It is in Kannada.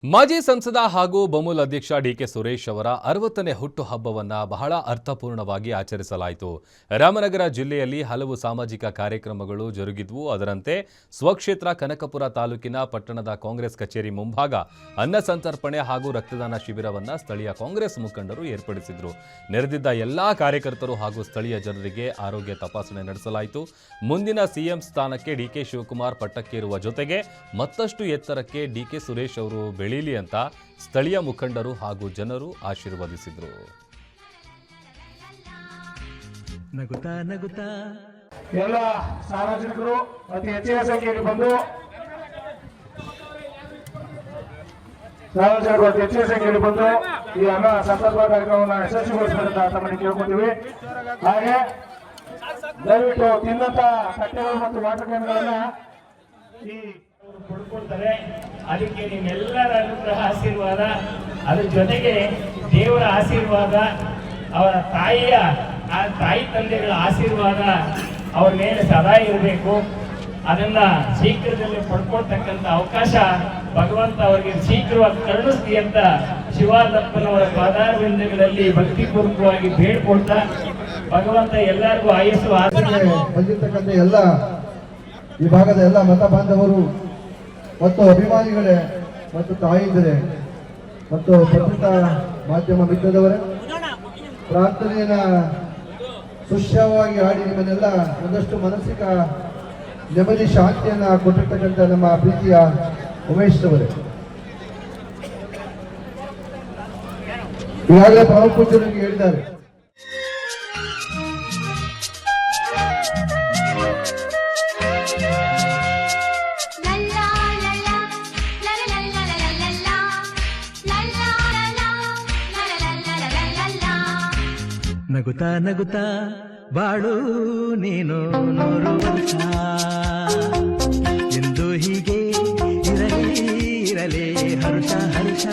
ಮಾಜಿ ಸಂಸದ ಹಾಗೂ ಬಮೂಲ್ ಅಧ್ಯಕ್ಷ ಡಿಕೆ ಸುರೇಶ್ ಅವರ 60ನೇ ಹುಟ್ಟುಹಬ್ಬವನ್ನು ಬಹಳ ಅರ್ಥಪೂರ್ಣವಾಗಿ ಆಚರಿಸಲಾಯಿತು. ರಾಮನಗರ ಜಿಲ್ಲೆಯಲ್ಲಿ ಹಲವು ಸಾಮಾಜಿಕ ಕಾರ್ಯಕ್ರಮಗಳು ಜರುಗಿದ್ವು. ಅದರಂತೆ ಸ್ವಕ್ಷೇತ್ರ ಕನಕಪುರ ತಾಲೂಕಿನ ಪಟ್ಟಣದ ಕಾಂಗ್ರೆಸ್ ಕಚೇರಿ ಮುಂಭಾಗ ಅನ್ನ ಸಂತರ್ಪಣೆ ಹಾಗೂ ರಕ್ತದಾನ ಶಿಬಿರವನ್ನು ಸ್ಥಳೀಯ ಕಾಂಗ್ರೆಸ್ ಮುಖಂಡರು ಏರ್ಪಡಿಸಿದರು. ನೆರೆದಿದ್ದ ಎಲ್ಲಾ ಕಾರ್ಯಕರ್ತರು ಹಾಗೂ ಸ್ಥಳೀಯ ಜನರಿಗೆ ಆರೋಗ್ಯ ತಪಾಸಣೆ ನಡೆಸಲಾಯಿತು. ಮುಂದಿನ ಸಿಎಂ ಸ್ಥಾನಕ್ಕೆ ಡಿಕೆ ಶಿವಕುಮಾರ್ ಪಟ್ಟಕ್ಕೇರುವ ಜೊತೆಗೆ ಮತ್ತಷ್ಟು ಎತ್ತರಕ್ಕೆ ಡಿಕೆ ಸುರೇಶ್ ಅವರು ಬೆಳೀಲಿ ಅಂತ ಸ್ಥಳೀಯ ಮುಖಂಡರು ಹಾಗೂ ಜನರು ಆಶೀರ್ವದಿಸಿದರು. ನಗುತ್ತಾ ನಗುತ್ತಾ ಎಲ್ಲ ಸಾರ್ವಜನಿಕರು ಅತಿ ಹೆಚ್ಚಿನ ಸಂಖ್ಯೆಯಲ್ಲಿ ಬಂದು ಈ ಅನ್ನ ಸಂತರ್ಪಣಾ ಕಾರ್ಯಕ್ರಮವನ್ನು ಯಶಸ್ವಿಗೊಳಿಸಬೇಕಂತ ತಮ್ಮಲ್ಲಿ ಕೇಳ್ಕೊತೀವಿ. ಹಾಗೆ ದಯವಿಟ್ಟು ತಿನ್ನಂತ ತಟ್ಟೆಗಳು ಮತ್ತು ವಾಟರ್ ಕ್ಯಾನ್ಗಳನ್ನ ಈ ಪಡ್ಕೊಳ್ತಾರೆ. ಅದಕ್ಕೆ ನಿಮ್ಮೆಲ್ಲರ ಅನುಗ್ರಹ ಆಶೀರ್ವಾದ, ಅದ್ರ ಜೊತೆಗೆ ದೇವರ ಆಶೀರ್ವಾದ, ಅವರ ತಾಯಿ ತಂದೆಗಳ ಆಶೀರ್ವಾದ ಅವ್ರ ಮೇಲೆ ಸದಾ ಇರಬೇಕು. ಅದನ್ನ ಶೀಘ್ರದಲ್ಲಿ ಪಡ್ಕೊಳ್ತಕ್ಕಂಥ ಅವಕಾಶ ಭಗವಂತ ಅವರಿಗೆ ಶೀಘ್ರವಾಗಿ ಕರುಣಿಸ್ಲಿ ಅಂತ ಶಿವಾದಪ್ಪನವರ ಪಾದಾರವಿಂದಗಳಲ್ಲಿ ಭಕ್ತಿಪೂರ್ವಕವಾಗಿ ಬೇಡ್ಕೊಳ್ತಾ ಭಗವಂತ ಎಲ್ಲರಿಗೂ ಆಯಸ್ಸು ಬಂದಿರತಕ್ಕಂಥ ಎಲ್ಲ ಈ ಭಾಗದ ಎಲ್ಲ ಮತ ಬಾಂಧವರು ಮತ್ತು ಅಭಿಮಾನಿಗಳೇ ಮತ್ತು ತಾಯಿಂದರೇ ಮತ್ತು ಪತ್ರಿಕಾ ಮಾಧ್ಯಮ ಮಿತ್ರದವರೇ, ಪ್ರಾರ್ಥನೆಯನ್ನ ಸುಶ್ಯವಾಗಿ ಆಡಿ ನಿಮ್ಮನ್ನೆಲ್ಲ ಒಂದಷ್ಟು ಮಾನಸಿಕ ನೆಮ್ಮದಿ ಶಾಂತಿಯನ್ನ ಕೊಟ್ಟಿರ್ತಕ್ಕಂಥ ನಮ್ಮ ಪ್ರೀತಿಯ ಉಮೇಶ್ ಅವರೇ, ಈಗಾಗಲೇ ಪ್ರಮುಖ ಪೂಜ್ಯರಿಗೆ ಹೇಳಿದ್ದಾರೆ. ನಗುತ್ತಾ ನಗುತ್ತಾ ಬಾಳು ನೀನು 100 ವರ್ಷ ಎಂದು ಹೀಗೆ ಇರಲಿ ಹರ್ಷ ಹರ್ಷ.